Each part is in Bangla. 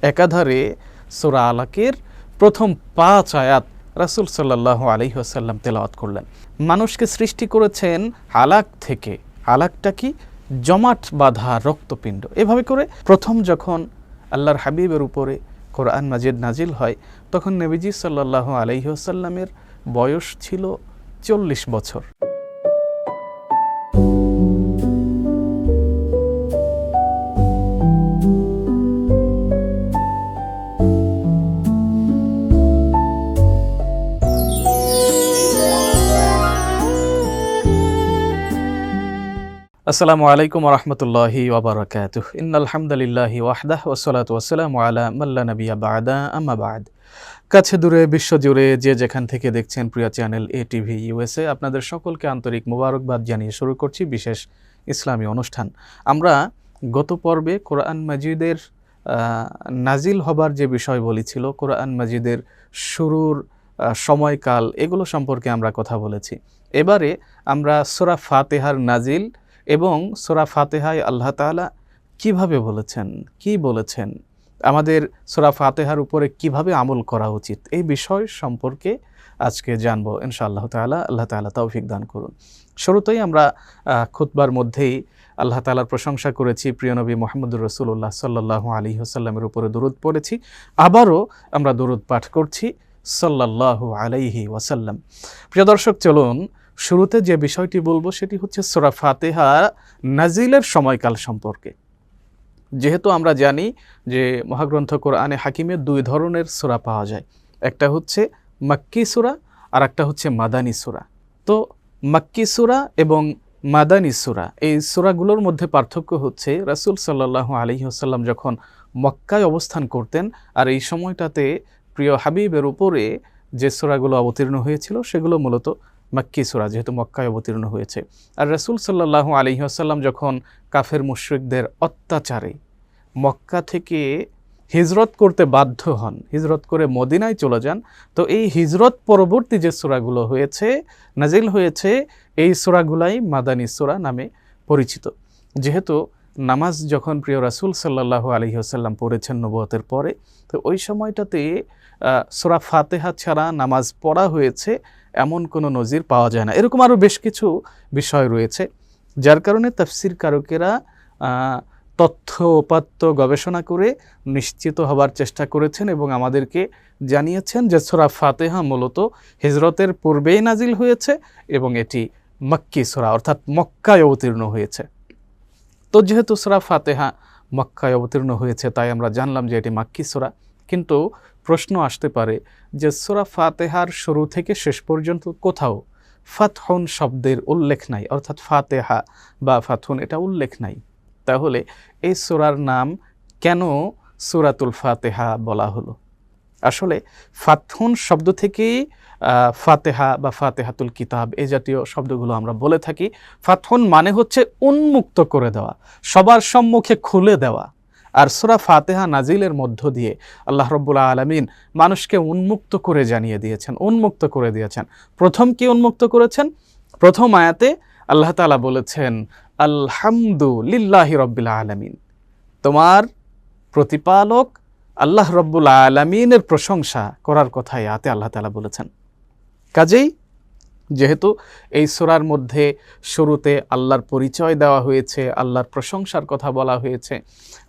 একাধারে সূরা আলাকের প্রথম 5 আয়াত রাসূল সাল্লাল্লাহু আলাইহি ওয়াসাল্লাম তেলাওয়াত করলেন। মানুষকে সৃষ্টি করেছেন আলাক থেকে। আলাকটা কি? জমাট বাঁধা রক্তপিণ্ড। এভাবে করে প্রথম যখন আল্লাহর হাবিবের উপরে কোরআন মাজিদ নাজিল হয়, তখন নবীজি সাল্লাল্লাহু আলাইহি ওয়াসাল্লামের বয়স ছিল 40 বছর। আসসালামু আলাইকুম ওয়া রাহমাতুল্লাহি ওয়া বারাকাতুহু। ইন্নাল হামদালিল্লাহি ওয়াহদাহু ওয়াসসালাতু ওয়াসসালামু আলা মান লা নাবিয়্যা বা'দা, আম্মা বা'দ। কাছে দূরে বিশ্বজুড়ে যে যেখান থেকে দেখছেন প্রিয় চ্যানেল এটিভি ইউএসএ, আপনাদের সকলকে আন্তরিক মোবারকবাদ জানিয়ে শুরু করছি বিশেষ ইসলামী অনুষ্ঠান। আমরা গত পর্বে কোরআন মাজিদের নাজিল হবার যে বিষয় বলেছিল, কোরআন মাজিদের শুরুর সময়কাল, এগুলো সম্পর্কে আমরা কথা বলেছি। এবারে আমরা সূরা ফাতিহার নাজিল এবং সূরা ফাতিহায় আল্লাহ তাআলা কিভাবে বলেছেন, কি বলেছেন, আমাদের সূরা ফাতিহার উপরে কিভাবে আমল করা উচিত, এই বিষয় সম্পর্কে আজকে জানবো ইনশাআল্লাহ তাআলা। আল্লাহ তাআলা তৌফিক দান করুন। শুরুতেই আমরা খুতবার মধ্যেই আল্লাহ তাআলার প্রশংসা করেছি, প্রিয় নবী মুহাম্মদুর রাসূলুল্লাহ সাল্লাল্লাহু আলাইহি ওয়াসাল্লামের উপরে দরুদ পড়েছি, আবারও আমরা দরুদ পাঠ করছি সাল্লাল্লাহু আলাইহি ওয়াসাল্লাম। প্রিয় দর্শক, চলুন শুরুতে যে বিষয়টি বলবো সেটি হচ্ছে সূরা ফাতিহা নাজিলের সময়কাল সম্পর্কে। যেহেতু আমরা জানি যে মহাগ্রন্থ কোরআনে হাকিমে 2 ধরনের সূরা পাওয়া যায়, একটা হচ্ছে মাক্কি সূরা আর একটা হচ্ছে মাদানী সূরা। তো মাক্কি সূরা এবং মাদানী সূরা, এই সূরাগুলোর মধ্যে পার্থক্য হচ্ছে রাসূল সাল্লাল্লাহু আলাইহি ওয়াসাল্লাম যখন মক্কায় অবস্থান করতেন, আর এই সময়টাতে প্রিয় হাবিবের উপরে যে সূরাগুলো অবতীর্ণ হয়েছিল সেগুলো মূলত মাক্কি সূরা, যেহেতু মক্কায় অবতীর্ণ হয়েছে। আর রাসূল সাল্লাল্লাহু আলাইহি ওয়াসাল্লাম যখন কাফের মুশরিকদের অত্যাচারে মক্কা থেকে হিজরত করতে বাধ্য হন, হিজরত করে মদিনায় চলে যান, তো এই হিজরত পরবর্তী যে সূরাগুলো হয়েছে, নাজিল হয়েছে, এই সূরাগুলাই মাদানী সূরা নামে পরিচিত। যেহেতু নামাজ যখন প্রিয় রাসূল সাল্লাল্লাহু আলাইহি ওয়াসাল্লাম পড়েছেন নবুয়তের পরে, তো ওই সময়টাতে সূরা ফাতিহা ছাড়া নামাজ পড়া হয়েছে এমন কোনো নজির পাওয়া যায় না। এরকম আরও বেশ কিছু বিষয় রয়েছে, যার কারণে তাফসীর কারকেরা তথ্য উপাত্ত গবেষণা করে নিশ্চিত হবার চেষ্টা করেছেন এবং আমাদেরকে জানিয়েছেন যে সূরা ফাতিহা মূলত হিজরতের পূর্বেই নাজিল হয়েছে এবং এটি মাক্কি সূরা, অর্থাৎ মক্কায় অবতীর্ণ হয়েছে। তো যেহেতু সূরা ফাতিহা মক্কায় অবতীর্ণ হয়েছে, তাই আমরা জানলাম যে এটি মাক্কি সূরা। কিন্তু প্রশ্ন আসতে পারে যে সূরা ফাতিহার শুরু থেকে শেষ পর্যন্ত কোথাও ফাতহুন শব্দের উল্লেখ নাই, অর্থাৎ ফাতিহা বা ফাতহুন এটা উল্লেখ নাই। তাহলে এই সূরার নাম কেন সূরাতুল ফাতিহা বলা হলো? আসলে ফাতহুন শব্দ থেকেই ফাতিহা বা ফাতিহাতুল কিতাব এই জাতীয় শব্দগুলো আমরা বলে থাকি। ফাতহুন মানে হচ্ছে উন্মুক্ত করে দেওয়া, সবার সম্মুখে খুলে দেওয়া। আর সূরা ফাতিহা নাজিলের মধ্য দিয়ে আল্লাহ রাব্বুল আলামিন মানুষকে উন্মুক্ত করে জানিয়ে দিয়েছেন, উন্মুক্ত করে দিয়েছেন। প্রথম কি উন্মুক্ত করেছেন? প্রথম আয়াতে আল্লাহ তাআলা বলেছেন, আলহামদুলিল্লাহি রাব্বিল আলামিন, তোমার প্রতিপালক আল্লাহ রাব্বুল আলামিনের প্রশংসা করার কথা আয়াতে আল্লাহ তাআলা বলেছেন। কাজেই যেহেতু এই সূরার মধ্যে শুরুতে আল্লাহর পরিচয় দেওয়া হয়েছে, আল্লাহর প্রশংসার কথা বলা হয়েছে,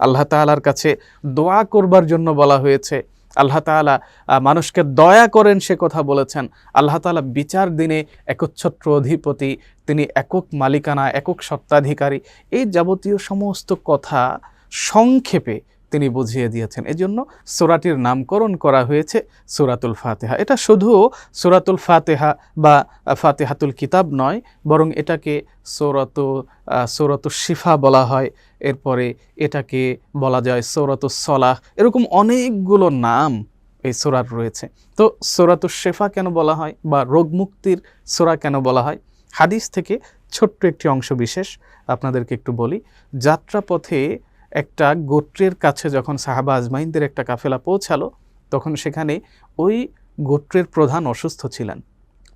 আল্লাহ তাআলার কাছে দোয়া করবার জন্য বলা হয়েছে, আল্লাহ তাআলা মানুষকে দয়া করেন সে কথা বলেছেন, আল্লাহ তাআলা বিচার দিনে একচ্ছত্র অধিপতি, তিনি একক মালিকানা, একক সত্ত্বাধিকারী, এই যাবতীয় সমস্ত কথা সংক্ষেপে তিনি বুঝিয়ে দিয়েছেন। এজন্য সূরাটির নামকরণ করা হয়েছে সূরাতুল ফাতিহা। এটা শুধু সূরাতুল ফাতিহা বা ফাতিহাতুল কিতাব নয়, বরং এটাকে সূরাতুশ শিফা বলা হয়, এরপরে এটাকে বলা যায় সূরাতুস সলাহ, এরকম অনেকগুলো নাম এই সূরার রয়েছে। তো সূরাতুশ শিফা কেন বলা হয় বা রোগ মুক্তির সূরা কেন বলা হয়? হাদিস থেকে ছোট্ট একটি অংশ বিশেষ আপনাদেরকে একটু বলি। যাত্রাপথে একটা গোত্রের কাছে যখন সাহাবা আজমাইনদের একটা কাফেলা পৌঁছালো, তখন সেখানে ওই গোত্রের প্রধান অসুস্থ ছিলেন।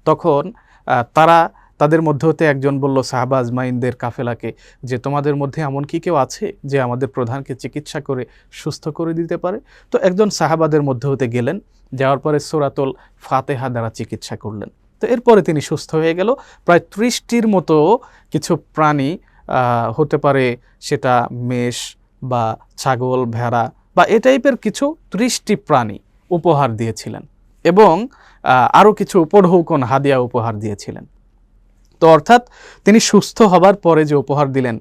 তখন তারা তাদের মধ্যে হতে একজন বলল সাহাবা আজমাইনদের কাফেলাকে যে তোমাদের মধ্যে এমন কি কেউ আছে যে আমাদের প্রধানকে চিকিৎসা করে সুস্থ করে দিতে পারে? তো একজন সাহাবাদের মধ্যে হতে গেলেন, যাওয়ার পরে সূরাতুল ফাতিহা দ্বারা চিকিৎসা করলেন। তো এরপরে তিনি সুস্থ হয়ে গেল। প্রায় 30টির মতো কিছু প্রাণী, হতে পারে সেটা মেষ বা ছাগল, ভেড়া বা এ টাইপের কিছু 30টি প্রাণী উপহার দিয়েছিলেন এবং আরও কিছু উপঢৌকন হাদিয়া উপহার দিয়েছিলেন। তো অর্থাৎ তিনি সুস্থ হবার পরে যে উপহার দিলেন,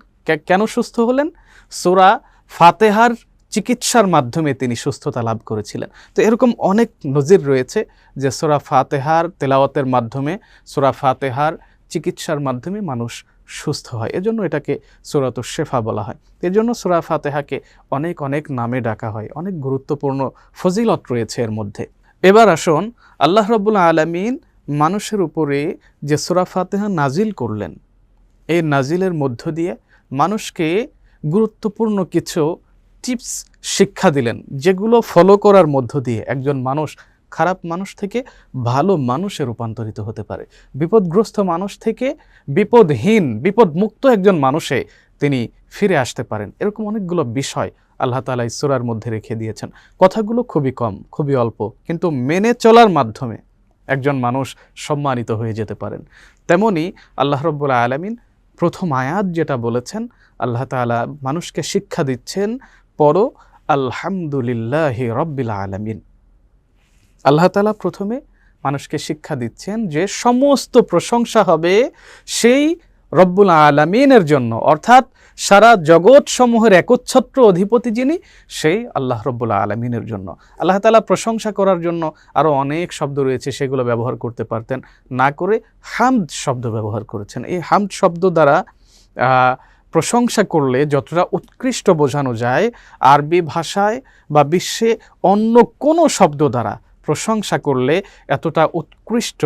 কেন সুস্থ হলেন? সূরা ফাতিহার চিকিৎসার মাধ্যমে তিনি সুস্থতা লাভ করেছিলেন। তো এরকম অনেক নজির রয়েছে যে সূরা ফাতিহার তেলাওয়াতের মাধ্যমে, সূরা ফাতিহার চিকিৎসার মাধ্যমে মানুষ সুস্থ হয়। এজন্য এটাকে সূরাতুশ শিফা বলা হয়। এজন্য সূরা ফাতিহাকে অনেক অনেক নামে ডাকা হয়, অনেক গুরুত্বপূর্ণ ফজিলত রয়েছে এর মধ্যে। এবার আসুন, আল্লাহ রাব্বুল আলামিন মানুষের উপরে যে সূরা ফাতিহা নাজিল করলেন, এই নাজিলের মধ্য দিয়ে মানুষকে গুরুত্বপূর্ণ কিছু টিপস শিক্ষা দিলেন, যেগুলো ফলো করার মধ্য দিয়ে একজন মানুষ খারাপ মানুষ থেকে ভালো মানুষে রূপান্তরিত হতে পারে, বিপদগ্রস্ত মানুষ থেকে বিপদহীন, বিপদমুক্ত একজন মানুষে তিনি ফিরে আসতে পারেন। এরকম অনেকগুলো বিষয় আল্লাহ তাআলা এই সূরার মধ্যে রেখে দিয়েছেন। কথাগুলো খুবই কম, খুবই অল্প, কিন্তু মেনে চলার মাধ্যমে একজন মানুষ সম্মানিত হয়ে যেতে পারেন। তেমনি আল্লাহ রাব্বুল আলামিন প্রথম আয়াত যেটা বলেছেন, আল্লাহ তাআলা মানুষকে শিক্ষা দিচ্ছেন, পড়ো আলহামদুলিল্লাহি রাব্বিল আলামিন। আল্লাহ তাআলা প্রথমে মানুষকে শিক্ষা দিচ্ছেন যে সমস্ত প্রশংসা হবে সেই রব্বুল আলামিনের জন্য, অর্থাৎ সারা জগৎ সমূহের একচ্ছত্র অধিপতি যিনি, সেই আল্লাহ রব্বুল আলামিনের জন্য। আল্লাহ তাআলা প্রশংসা করার জন্য আরও অনেক শব্দ রয়েছে, সেগুলো ব্যবহার করতে পারতেন, না করে হামদ শব্দ ব্যবহার করেছেন। এই হামদ শব্দ দ্বারা প্রশংসা করলে যতটা উৎকৃষ্ট বোঝানো যায়, আরবি ভাষায় বা বিশ্বে অন্য কোনো শব্দ দ্বারা প্রশংসা করলে এতটা উৎকৃষ্ট,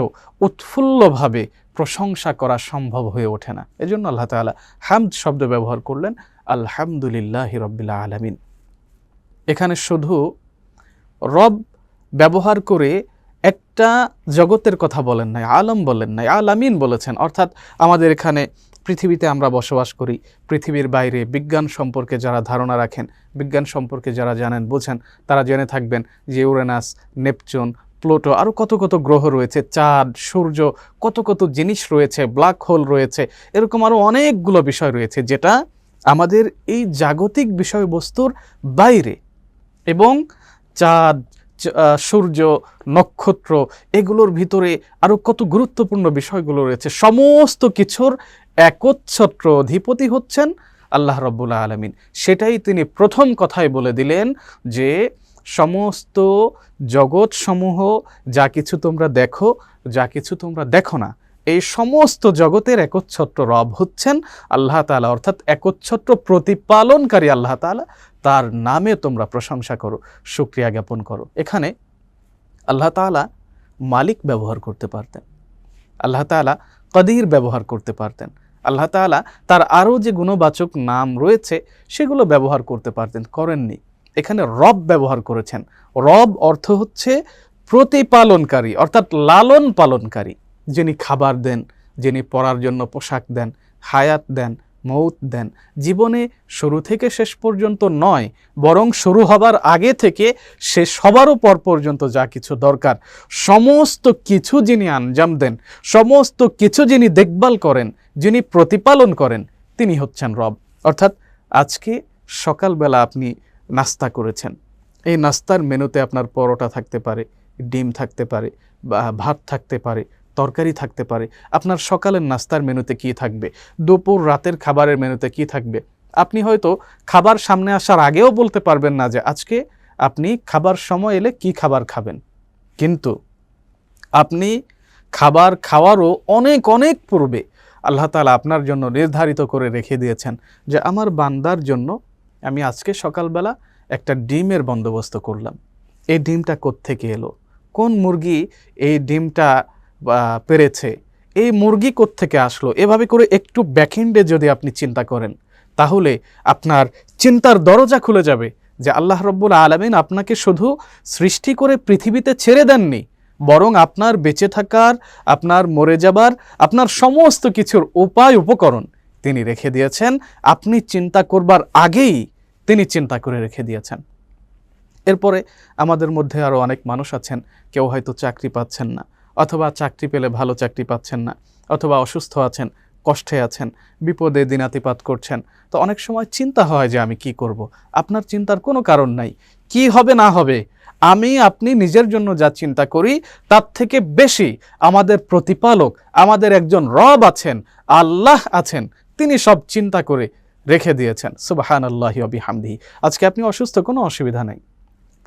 উৎফুল্লভাবে প্রশংসা করা সম্ভব হয়ে ওঠে না। এজন্য আল্লাহ তাআলা হামদ শব্দ ব্যবহার করলেন, আলহামদুলিল্লাহি রাব্বিল আলামিন। এখানে শুধু রব ব্যবহার করে একটা জগতের কথা বলেন নাই, আলম বলেন নাই, আলামিন বলেছেন। অর্থাৎ আমাদের এখানে পৃথিবীতে আমরা বসবাস করি, পৃথিবীর বাইরে বিজ্ঞান সম্পর্কে যারা ধারণা রাখেন, বিজ্ঞান সম্পর্কে যারা জানেন বোঝেন, তারা জেনে থাকবেন যে ইউরেনাস, নেপচুন, প্লুটো, আরও কত কত গ্রহ রয়েছে, চাঁদ, সূর্য, কত কত জিনিস রয়েছে, ব্ল্যাক হোল রয়েছে, এরকম আরও অনেকগুলো বিষয় রয়েছে যেটা আমাদের এই জাগতিক বিষয়বস্তুর বাইরে। এবং চাঁদ, সূর্য, নক্ষত্র, এগুলোর ভিতরে আরও কত গুরুত্বপূর্ণ বিষয়গুলো রয়েছে। সমস্ত কিছুর একচ্ছত্র অধিপতি হচ্ছেন আল্লাহ রাব্বুল আলামিন। সেটাই তিনি প্রথম কথায় বলে দিলেন যে সমস্ত জগৎসমূহ, যা কিছু তোমরা দেখো, যা কিছু তোমরা দেখো না, এই সমস্ত জগতের একচ্ছত্র রব হচ্ছেন আল্লাহ তাআলা, অর্থাৎ একচ্ছত্র প্রতিপালনকারী আল্লাহ তাআলা। তার নামে তোমরা প্রশংসা করো, শুকরিয়া জ্ঞাপন করো। এখানে আল্লাহ তাআলা মালিক ব্যবহার করতে পারতেন, আল্লাহ তাআলা কদির ব্যবহার করতে পারতেন, আল্লাহ তাআলা তার আরও যে গুণবাচক নাম রয়েছে সেগুলো ব্যবহার করতে পারতেন, করেননি। এখানে রব ব্যবহার করেছেন। রব অর্থ হচ্ছে প্রতিপালনকারী, অর্থাৎ লালন পালনকারী, যিনি খাবার দেন, যিনি পরার জন্য পোশাক দেন, হায়াত দেন, মৌত দেন। জীবনে শুরু থেকে শেষ পর্যন্ত নয়, বরং শুরু হবার আগে থেকে শেষ হবারও পর পর্যন্ত যা কিছু দরকার সমস্ত কিছু যিনি আঞ্জাম দেন, সমস্ত কিছু যিনি দেখভাল করেন, যিনি প্রতিপালন করেন, তিনি হচ্ছেন রব। অর্থাৎ আজকে সকালবেলা আপনি নাস্তা করেছেন, এই নাস্তার মেনুতে আপনার পরোটা থাকতে পারে, ডিম থাকতে পারে, বা ভাত থাকতে পারে, তরকারি থাকতে পারে। আপনার সকালের নাস্তার মেনুতে কি থাকবে, দুপুর রাতের খাবারের মেনুতে কি থাকবে, আপনি হয়তো খাবার সামনে আসার আগেও বলতে পারবেন না যে আজকে আপনি খাবার সময় এলে কি খাবার খাবেন। কিন্তু আপনি খাবার খাওয়ারও অনেক অনেক পূর্বে আল্লাহ তাআলা আপনার জন্য নির্ধারিত করে রেখে দিয়েছেন যে আমার বান্দার জন্য আমি আজকে সকালবেলা একটা ডিমের বন্দোবস্ত করলাম। এই ডিমটা কোত্থেকে এলো, কোন মুরগি এই ডিমটা পেরেছে, এই মুরগি কোত্থেকে আসলো, এভাবে করে একটু ব্যাকএন্ডে যদি আপনি চিন্তা করেন, তাহলে আপনার চিন্তার দরজা খুলে যাবে যে আল্লাহ রাব্বুল আলামিন আপনাকে শুধু সৃষ্টি করে পৃথিবীতে ছেড়ে দেননি, বরং আপনার বেঁচে থাকার, আপনার মরে যাবার, আপনার সমস্ত কিছুর উপায় উপকরণ তিনি রেখে দিয়েছেন। আপনি চিন্তা করবার আগেই তিনি চিন্তা করে রেখে দিয়েছেন। এরপরে আমাদের মধ্যে আরও অনেক মানুষ আছেন, কেউ হয়তো চাকরি পাচ্ছেন না, অথবা চাকরি পেলে ভালো চাকরি পাচ্ছেন না, অথবা অসুস্থ আছেন, কষ্টে আছেন, বিপদে দিনাতিপাত করছেন। তো অনেক সময় চিন্তা হয় যে আমি কি করব। আপনার চিন্তার কোনো কারণ নাই। কি হবে না হবে, আপনি নিজের জন্য যা চিন্তা করি তার থেকে বেশি আমাদের প্রতিপালক, আমাদের একজন রব আছেন, আল্লাহ আছেন, তিনি সব চিন্তা করে রেখে দিয়েছেন। সুবহানাল্লাহি ওয়া বিহামদিহি। আজকে আপনি অসুস্থ, কোনো অসুবিধা নাই।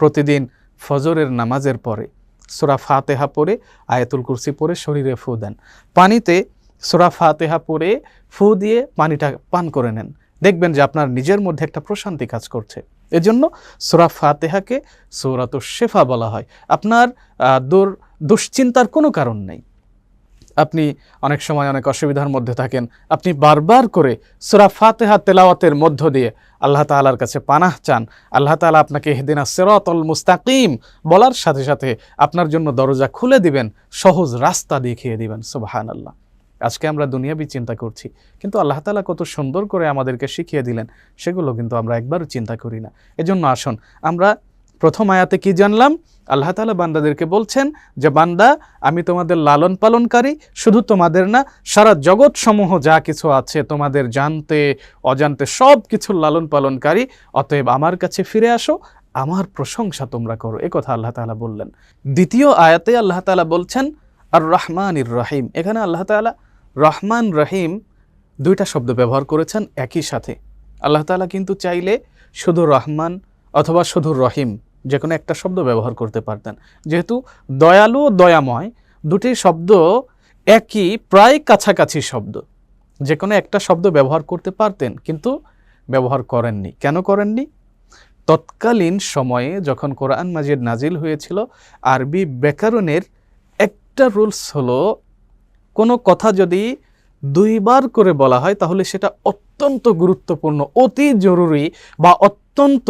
প্রতিদিন ফজরের নামাজের পরে সূরা ফাতিহা পড়ে, আয়াতুল কুরসি পড়ে শরীরে ফু দেন। পানিতে সূরা ফাতিহা পড়ে ফু দিয়ে পানিটা পান করে নেন। দেখবেন যে আপনার নিজের মধ্যে একটা প্রশান্তি কাজ করছে। এজন্য সূরা ফাতিহাকে সূরাতুশ শিফা বলা হয়। আপনার দুশ্চিন্তার কোনো কারণ নেই। আপনি অনেক সময় অনেক অসুবিধার মধ্যে থাকেন, আপনি বারবার করে সূরা ফাতিহা তেলাওয়াতের মধ্য দিয়ে আল্লাহ তাআলার কাছে পানাহ চান। আল্লাহ তাআলা আপনাকে ইহদিনাস সিরাতাল মুস্তাকিম বলার সাথে সাথে আপনার জন্য দরজা খুলে দিবেন, সহজ রাস্তা দেখিয়ে দিবেন। সুবহানাল্লাহ। আজকে আমরা দুনিয়াবি চিন্তা করছি, কিন্তু আল্লাহ তাআলা কত সুন্দর করে আমাদেরকে শিখিয়ে দিলেন, সেগুলো কিন্তু আমরা একবারও চিন্তা করি না। এজন্য আসুন, আমরা প্রথম আয়াতে কি জানলাম? আল্লাহ তাআলা বান্দাদেরকে বলছেন যে বান্দা, আমি তোমাদের লালন পালনকারী, শুধু তোমাদের না, সারা জগৎ সমূহ যা কিছু আছে তোমাদের জানতে অজান্তে সব কিছুর লালন পালনকারী। অতএব আমার কাছে ফিরে আসো, আমার প্রশংসা তোমরা করো। এ কথা আল্লাহ তাআলা বললেন। দ্বিতীয় আয়াতে আল্লাহ তাআলা বলছেন আর রহমানির রহিম। এখানে আল্লাহ তাআলা রহমান রহিম দুইটা শব্দ ব্যবহার করেছেন একই সাথে। আল্লাহ তাআলা কিন্তু চাইলে শুধু রহমান অথবা শুধু রহিম যে কোনো একটা শব্দ ব্যবহার করতে পারতেন। যেহেতু দয়ালু ও দয়াময় দুটি শব্দ একই, প্রায় কাছাকাছি শব্দ, যে কোনো একটা শব্দ ব্যবহার করতে পারতেন, কিন্তু ব্যবহার করেননি। কেন করেননি? তৎকালীন সময়ে যখন কোরআন মাজিদ নাজিল হয়েছিল, আরবি ব্যাকরণের একটা রুলস হলো, কোনো কথা যদি দুইবার করে বলা হয় তাহলে সেটা অত্যন্ত গুরুত্বপূর্ণ, অতি জরুরি বা অত্যন্ত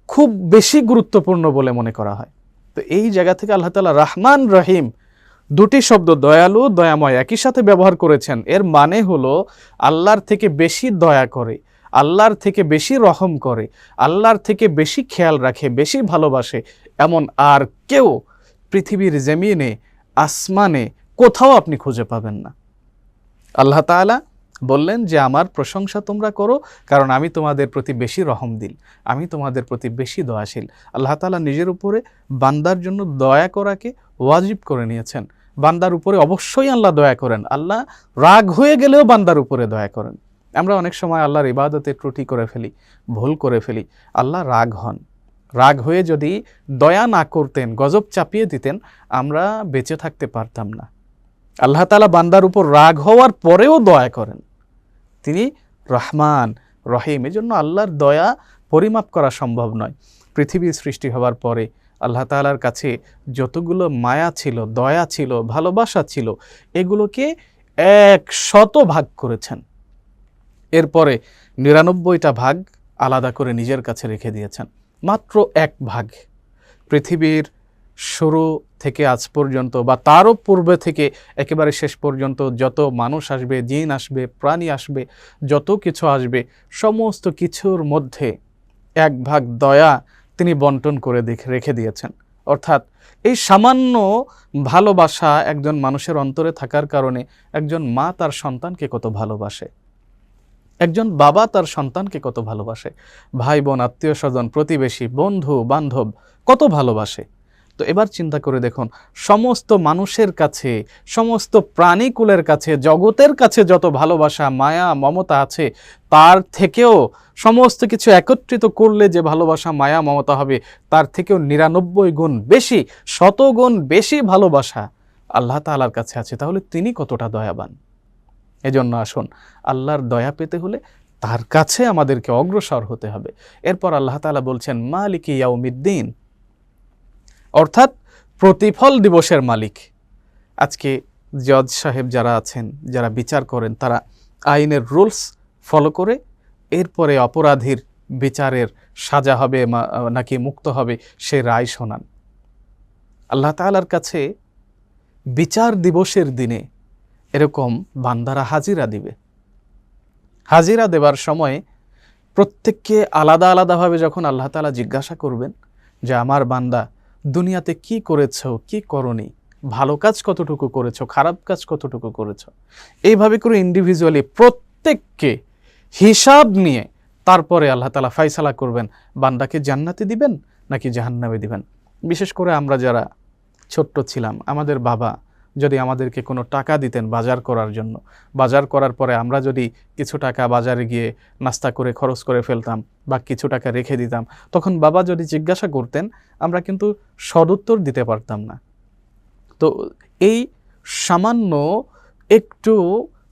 খুব বেশি গুরুত্বপূর্ণ বলে মনে করা হয়। তো এই জায়গা থেকে আল্লাহ তাআলা রহমান রহিম দুটি শব্দ, দয়ালু দয়াময়, একই সাথে ব্যবহার করেছেন। এর মানে হলো আল্লাহর থেকে বেশি দয়া করে, আল্লাহর থেকে বেশি রহম করে, আল্লাহর থেকে বেশি খেয়াল রাখে, বেশি ভালোবাসে এমন আর কেউ পৃথিবীর জমিনে, আসমানে কোথাও আপনি খুঁজে পাবেন না। আল্লাহ তাআলা বললেন যে আমার প্রশংসা তোমরা করো, কারণ আমি তোমাদের প্রতি বেশি রহমদিল, আমি তোমাদের প্রতি বেশি দয়াশীল। আল্লাহ তাআলা নিজের উপরে বান্দার জন্য দয়া করাকে ওয়াজিব করে নিয়েছেন। বান্দার উপরে অবশ্যই আল্লাহ দয়া করেন। আল্লাহ রাগ হয়ে গেলেও বান্দার উপরে দয়া করেন। আমরা অনেক সময় আল্লাহর ইবাদতে ত্রুটি করে ফেলি, ভুল করে ফেলি, আল্লাহ রাগ হন। রাগ হয়ে যদি দয়া না করতেন, গজব চাপিয়ে দিতেন, আমরা বেঁচে থাকতে পারতাম না। আল্লাহ তাআলা বান্দার উপর রাগ হওয়ার পরেও দয়া করেন। তিনি রহমান রহিম। এজন্য আল্লাহর দয়া পরিমাপ করা সম্ভব নয়। পৃথিবীর সৃষ্টি হওয়ার পরে আল্লাহ তাআলার কাছে যতগুলো মায়া ছিল, দয়া ছিল, ভালোবাসা ছিল, এগুলোকে 100 ভাগ করেছেন। এরপরে 99টা ভাগ আলাদা করে নিজের কাছে রেখে দিয়েছেন। মাত্র 1 ভাগ পৃথিবীর শুরু থেকে আজ পর্যন্ত বা তারও পূর্বে থেকে একেবারে শেষ পর্যন্ত যত মানুষ আসবে, জিন আসবে, প্রাণী আসবে, যত কিছু আসবে, সমস্ত কিছুর মধ্যে 1 ভাগ দয়া তিনি বন্টন করে রেখে দিয়েছেন। অর্থাৎ এই সামান্য ভালোবাসা একজন মানুষের অন্তরে থাকার কারণে একজন মা তার সন্তানকে কত ভালোবাসে, একজন বাবা তার সন্তানকে কত ভালোবাসে, ভাই বোন, আত্মীয় স্বজন, প্রতিবেশী, বন্ধু বান্ধব কত ভালোবাসে। তো এবার চিন্তা করে দেখুন, সমস্ত মানুষের কাছে, সমস্ত প্রাণীকুলের কাছে, জগতের কাছে যত ভালোবাসা, মায়া, মমতা আছে, তার থেকেও সমস্ত কিছু একত্রিত করলে যে ভালোবাসা, মায়া, মমতা হবে, তার থেকেও 99 গুণ বেশি, 100 গুণ বেশি ভালোবাসা আল্লাহ তাআলার কাছে আছে। তাহলে তিনি কতটা দয়াবান। এজন্য আসুন, আল্লাহর দয়া পেতে হলে তার কাছে আমাদেরকে অগ্রসর হতে হবে। এরপর আল্লাহ তাআলা বলছেন মালিকি ইয়াউমিদ্দিন, অর্থাৎ প্রতিফল দিবসের মালিক। আজকে জজ সাহেব যারা আছেন, যারা বিচার করেন, তারা আইনের রুলস ফলো করে এরপরে অপরাধীর বিচারের সাজা হবে নাকি মুক্ত হবে সে রায় শোনান। আল্লাহ তাআলার কাছে বিচার দিবসের দিনে এরকম বান্দারা হাজিরা দিবে। হাজিরা দেবার সময় প্রত্যেককে আলাদা আলাদাভাবে যখন আল্লাহ তাআলা জিজ্ঞাসা করবেন যে আমার বান্দা দুনিয়াতে কি করেছো, কি করনি, ভালো কাজ কতটুকু করেছো, খারাপ কাজ কতটুকু করেছো, এইভাবে করে ইন্ডিভিজুয়ালি প্রত্যেককে হিসাব নিয়ে তারপরে আল্লাহ তাআলা ফায়সালা করবেন বান্দাকে জান্নাতে দিবেন নাকি জাহান্নামে দিবেন। বিশেষ করে আমরা যারা ছোট্ট ছিলাম, আমাদের বাবা যদি আমাদেরকে কোনো টাকা দিতেন বাজার করার জন্য, বাজার করার পরে আমরা যদি কিছু টাকা বাজারে গিয়ে নাস্তা করে খরচ করে ফেলতাম বা কিছু টাকা রেখে দিতাম, তখন বাবা যদি জিজ্ঞাসা করতেন আমরা কিন্তু সদুত্তর দিতে পারতাম না। তো এই সামান্য একটু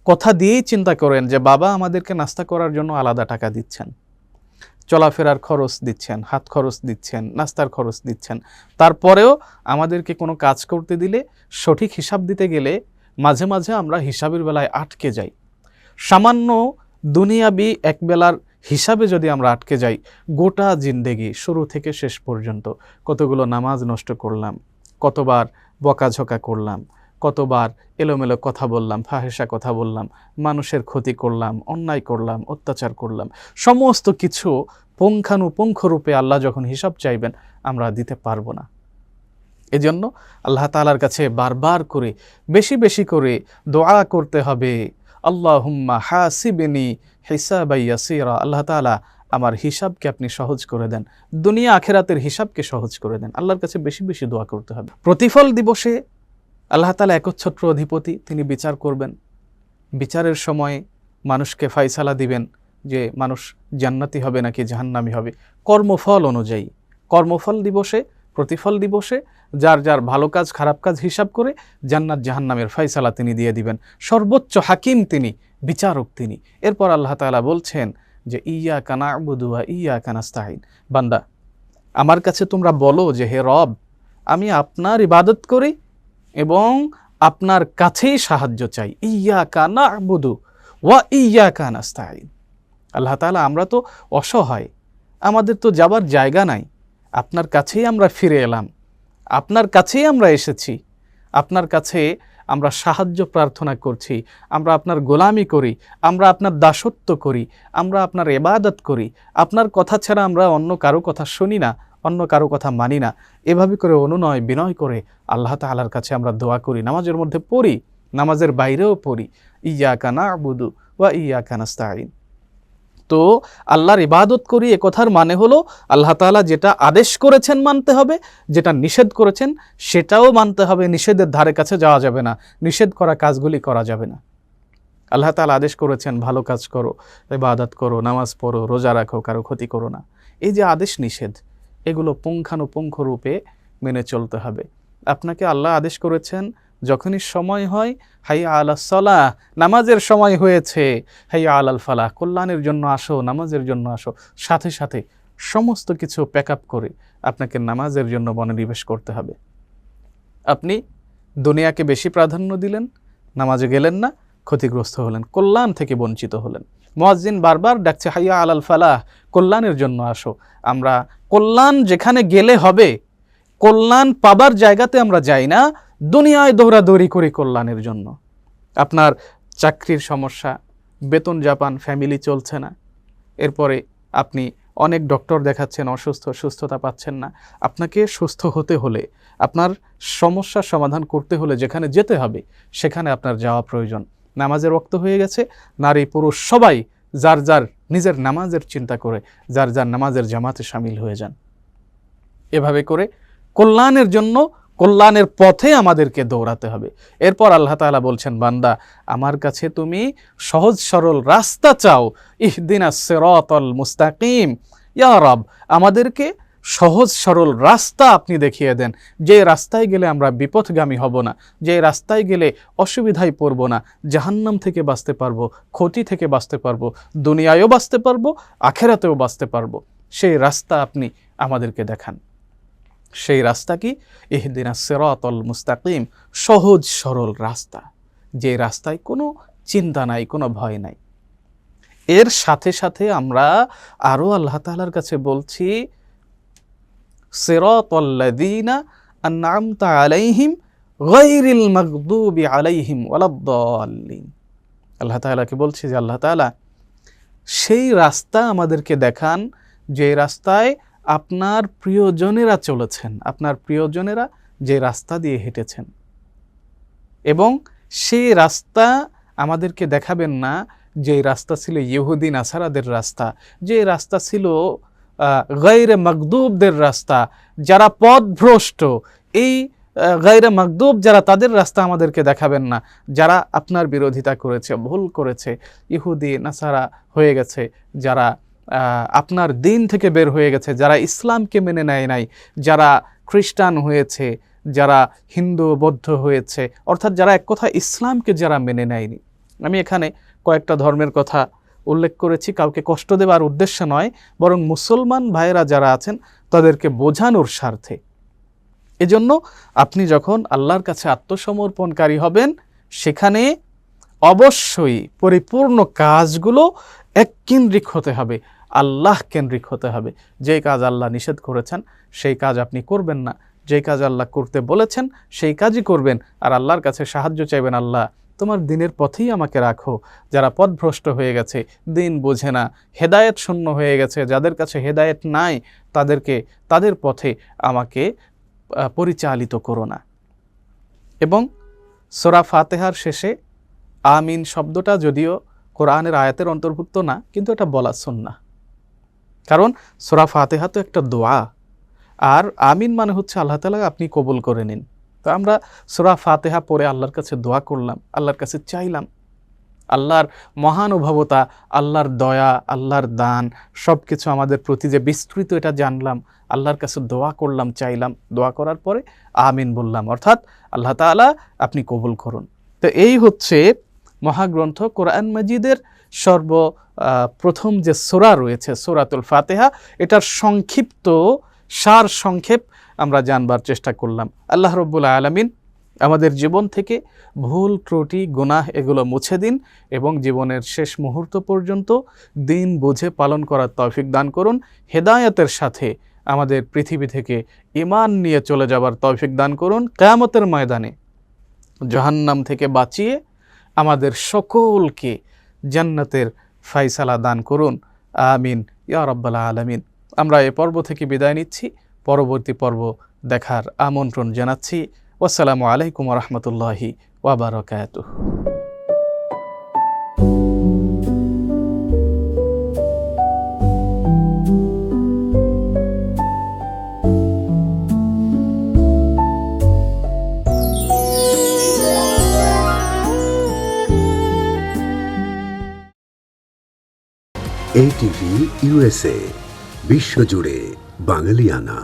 কথা দিয়েই চিন্তা করেন যে বাবা আমাদেরকে নাস্তা করার জন্য আলাদা টাকা দিচ্ছেন, চলাফেরার খরচ দিচ্ছেন, হাত খরচ দিচ্ছেন, নাস্তার খরচ দিচ্ছেন, তারপরেও আমাদেরকে কোনো কাজ করতে দিলে সঠিক হিসাব দিতে গেলে মাঝে মাঝে আমরা হিসাবের বেলায় আটকে যাই। সামান্য দুনিয়াবি একবেলার হিসাবে যদি আমরা আটকে যাই, গোটা জিন্দেগি শুরু থেকে শেষ পর্যন্ত কতগুলো নামাজ নষ্ট করলাম, কতবার বকাঝকা করলাম, কতবার এলোমেলো কথা বললাম, ফাহেসা কথা বললাম, মানুষের ক্ষতি করলাম, অন্যায় করলাম, অত্যাচার করলাম, সমস্ত কিছু পুঙ্খানুপুঙ্খ রূপে আল্লাহ যখন হিসাব চাইবেন আমরা দিতে পারবো না। এজন্য আল্লাহ তাআলার কাছে বারবার করে বেশি বেশি করে দোয়া করতে হবে, আল্লাহুম্মা হাসিবনি হিসাবান ইয়াসীরা, আল্লাহ তাআলা আমার হিসাবকে আপনি সহজ করে দেন, দুনিয়া আখিরাতের হিসাবকে সহজ করে দেন। আল্লাহর কাছে বেশি বেশি দোয়া করতে হবে। প্রতিফল দিবসে আল্লাহ তাআলা একচ্ছত্র অধিপতি, তিনি বিচার করবেন। বিচারের সময় মানুষকে ফায়সালা দিবেন যে মানুষ জান্নাতি হবে নাকি জাহান্নামী হবে কর্মফল অনুযায়ী। কর্মফল দিবসে, প্রতিফল দিবসে যার যার ভালো কাজ খারাপ কাজ হিসাব করে জান্নাত জাহান্নামের ফায়সালা তিনি দিয়ে দিবেন। সর্বোচ্চ হাকিম তিনি, বিচারক তিনি। এরপর আল্লাহ তাআলা বলছেন যে ইয়্যাকা না'বুদু ওয়া ইয়্যাকা নাস্তাঈন, বান্দা আমার কাছে তোমরা বলো যে হে রব আমি আপনার ইবাদত করি এবং আপনার কাছেই সাহায্য চাই। ইয়্যাকা না'বুদু ওয়া ইয়্যাকা নাস্তাঈন। আল্লাহ তাআলা আমরা তো অসহায়, আমাদের তো যাবার জায়গা নাই, আপনার কাছেই আমরা ফিরে এলাম, আপনার কাছেই আমরা এসেছি, আপনার কাছে আমরা সাহায্য প্রার্থনা করছি, আমরা আপনার গোলামি করি, আমরা আপনার দাসত্ব করি, আমরা আপনার ইবাদত করি, আপনার কথা ছাড়া আমরা অন্য কারো কথা শুনি না, অন্য কারো কথা মানি না। এভাবে করে অনুনয় বিনয় করে আল্লাহ তাআলার কাছে আমরা দোয়া করি, নামাজের মধ্যে পড়ি, নামাজের বাইরেও পড়ি, ইয়্যাকা না'বুদু ওয়া ইয়্যাকা নাস্তাঈন। তো আল্লাহর ইবাদত করি এ কথার মানে হলো আল্লাহ তাআলা যেটা আদেশ করেছেন মানতে হবে, যেটা নিষেধ করেছেন সেটাও মানতে হবে, নিষেধের ধারে কাছে যাওয়া যাবে না, নিষেধ করা কাজগুলি করা যাবে না। আল্লাহ তাআলা আদেশ করেছেন ভালো কাজ করো, ইবাদত করো, নামাজ পড়ো, রোজা রাখো, কারো ক্ষতি করো না। এই যে আদেশ নিষেধ এগুলো পুঙ্খানুপুঙ্খ রূপে মেনে চলতে হবে। আপনাকে আল্লাহ আদেশ করেছেন যখনই সময় হয় হাইয়া আলাস সালাহ, নামাজের সময় হয়েছে, হাইয়া আলাল ফালাহ, কল্যাণের জন্য আসো, নামাজের জন্য আসো, সাথে সাথে সমস্ত কিছু প্যাক আপ করে আপনাকে নামাজের জন্য মনোনিবেশ করতে হবে। আপনি দুনিয়াকে বেশি প্রাধান্য দিলেন, নামাজে গেলেন না, ক্ষতিগ্রস্ত হলেন, কল্যাণ থেকে বঞ্চিত হলেন। মুয়াজ্জিন বারবার ডাকছে হাইয়া আলাল ফালাহ, কল্যাণের জন্য আসো। আমরা কল্যাণ যেখানে গেলে হবে, কল্যাণ পাবার জায়গাতে আমরা যাই না, দুনিয়ায় দৌড়াদৌড়ি করি কল্যাণের জন্য। আপনার চাকরির সমস্যা, বেতন জাপান, ফ্যামিলি চলছে না, এরপরে আপনি অনেক ডক্টর দেখাচ্ছেন, অসুস্থ, সুস্থতা পাচ্ছেন না। আপনাকে সুস্থ হতে হলে, আপনার সমস্যার সমাধান করতে হলে যেখানে যেতে হবে সেখানে আপনার যাওয়া প্রয়োজন। নামাজের ওয়াক্ত হয়ে গেছে, নারী পুরুষ সবাই যার যার নিজের নামাজের চিন্তা করে যার যার নামাজের জামাতে শামিল হয়ে যান। এভাবে করে কল্যাণের জন্য, কল্যাণের পথে আমাদেরকে দৌড়াতে হবে। এরপর আল্লাহ তাআলা বলছেন বান্দা আমার কাছে তুমি সহজ সরল রাস্তা চাও, ইহদিনাস সিরাতাল মুস্তাকিম, ইয়া রব আমাদেরকে সহজ সরল রাস্তা আপনি দেখিয়ে দেন, যে রাস্তায় গেলে আমরা বিপথগামী হব না, যে রাস্তায় গেলে অসুবিধায় পড়ব না, জাহান্নাম থেকে বাঁচতে পারবো, ক্ষতি থেকে বাঁচতে পারবো, দুনিয়ায়ও বাঁচতে পারবো, আখিরাতেও বাঁচতে পারবো, সেই রাস্তা আপনি আমাদেরকে দেখান। সেই রাস্তা কি? ইহদিনাস সিরাতাল মুস্তাকিম, সহজ সরল রাস্তা, যে রাস্তায় কোনো চিন্তা নাই, কোনো ভয় নাই। এর সাথে সাথে আমরা আরও আল্লাহ তাআলার কাছে বলছি সিরাতাল্লাযীনা আনআমতা আলাইহিম গায়রিল মাগদুবি আলাইহিম ওয়ালাদ-দাল্লিন। আল্লাহ তাআলা কি বলছে যে আল্লাহ তাআলা সেই রাস্তা আমাদেরকে দেখান যে রাস্তায় আপনার প্রিয়জনেরা চলেছেন, আপনার প্রিয়জনেরা যে রাস্তা দিয়ে হেঁটেছেন, এবং সেই রাস্তা আমাদেরকে দেখাবেন না যে রাস্তা ছিল ইহুদি নাসারাদের রাস্তা, যে রাস্তা ছিল গায়রে মাগদুবদের রাস্তা, যারা পথভ্রষ্ট, এই গায়রে মাগদুব যারা, তাদের রাস্তা আমাদেরকে দেখাবেন না, যারা আপনার বিরোধিতা করেছে, ভুল করেছে, ইহুদি নাসারা হয়ে গেছে, যারা আপনার দিন থেকে বের হয়ে গেছে, যারা ইসলামকে মেনে নেয় নাই, যারা খ্রিস্টান হয়েছে, যারা হিন্দু বৌদ্ধ হয়েছে, অর্থাৎ যারা এক কথা ইসলামকে যারা মেনে নেয়নি। আমি এখানে কয়েকটা ধর্মের কথা উল্লেখ করেছি, কাউকে কষ্ট দেওয়ার উদ্দেশ্য নয়, বরং মুসলমান ভাইয়েরা যারা আছেন তাদেরকে বোঝানোর স্বার্থে। এজন্য আপনি যখন আল্লাহর কাছে আত্মসমর্পণকারী হবেন, সেখানে অবশ্যই পরিপূর্ণ কাজগুলো এককেন্দ্রিক হতে হবে, আল্লাহ কেন্দ্রিক হতে হবে। যেই কাজ আল্লাহ নিষেধ করেছেন সেই কাজ আপনি করবেন না, যেই কাজ আল্লাহ করতে বলেছেন সেই কাজই করবেন, আর আল্লাহর কাছে সাহায্য চাইবেন, আল্লাহ তোমার দিনের পথেই আমাকে রাখো। যারা পথভ্রষ্ট হয়ে গেছে, দিন বোঝে না, হেদায়েত শূন্য হয়ে গেছে, যাদের কাছে হেদায়েত নাই, তাদের পথে আমাকে পরিচালিত করো না। এবং সূরা ফাতিহার শেষে আমিন শব্দটা যদিও কোরআনের আয়াতের অন্তর্ভুক্ত না, কিন্তু এটা বলা সুন্নাহ, কারণ সূরা ফাতিহা তো একটা দোয়া, আর আমিন মানে হচ্ছে আল্লাহ তাআলা আপনি কবুল করে নিন। তো আমরা সূরা ফাতিহা পড়ে আল্লাহর কাছে দোয়া করলাম, আল্লাহর কাছে চাইলাম আল্লাহর মহানুভবতা, আল্লাহর দয়া, আল্লাহর দান সব কিছু আমাদের প্রতি যে বিস্তৃত, এটা জানলাম, আল্লাহর কাছে দোয়া করলাম, চাইলাম, দোয়া করার পরে আমিন বললাম, অর্থাৎ আল্লাহ তাআলা আপনি কবুল করুন। তো এই হচ্ছে মহাগ্রন্থ কোরআন মাজিদের প্রথম যে সূরা রয়েছে, সূরাতুল ফাতিহা, এটার সংক্ষিপ্ত সার সংক্ষেপ আমরা জানবার চেষ্টা করলাম। আল্লাহ রাব্বুল আলামিন আমাদের জীবন থেকে ভুল ত্রুটি গুনাহ এগুলো মুছে দিন, এবং জীবনের শেষ মুহূর্ত পর্যন্ত দিন বুঝে পালন করার তৌফিক দান করুন। হেদায়েতের সাথে আমাদের পৃথিবী থেকে ঈমান নিয়ে চলে যাবার তৌফিক দান করুন। কিয়ামতের ময়দানে জাহান্নাম থেকে বাঁচিয়ে আমাদের সকলকে জান্নাতের ফায়সালা দান করুন। আমিন ইয়া রাব্বাল আলামিন। আমরা এই পর্ব থেকে বিদায় নিচ্ছি, পরবর্তী পর্ব দেখার আমন্ত্রণ জানাচ্ছি। আসসালামু আলাইকুম ওয়া রাহমাতুল্লাহি ওয়া বারাকাতুহু। ATV USA, বিশ্বজুড়ে বাঙালিয়ানা।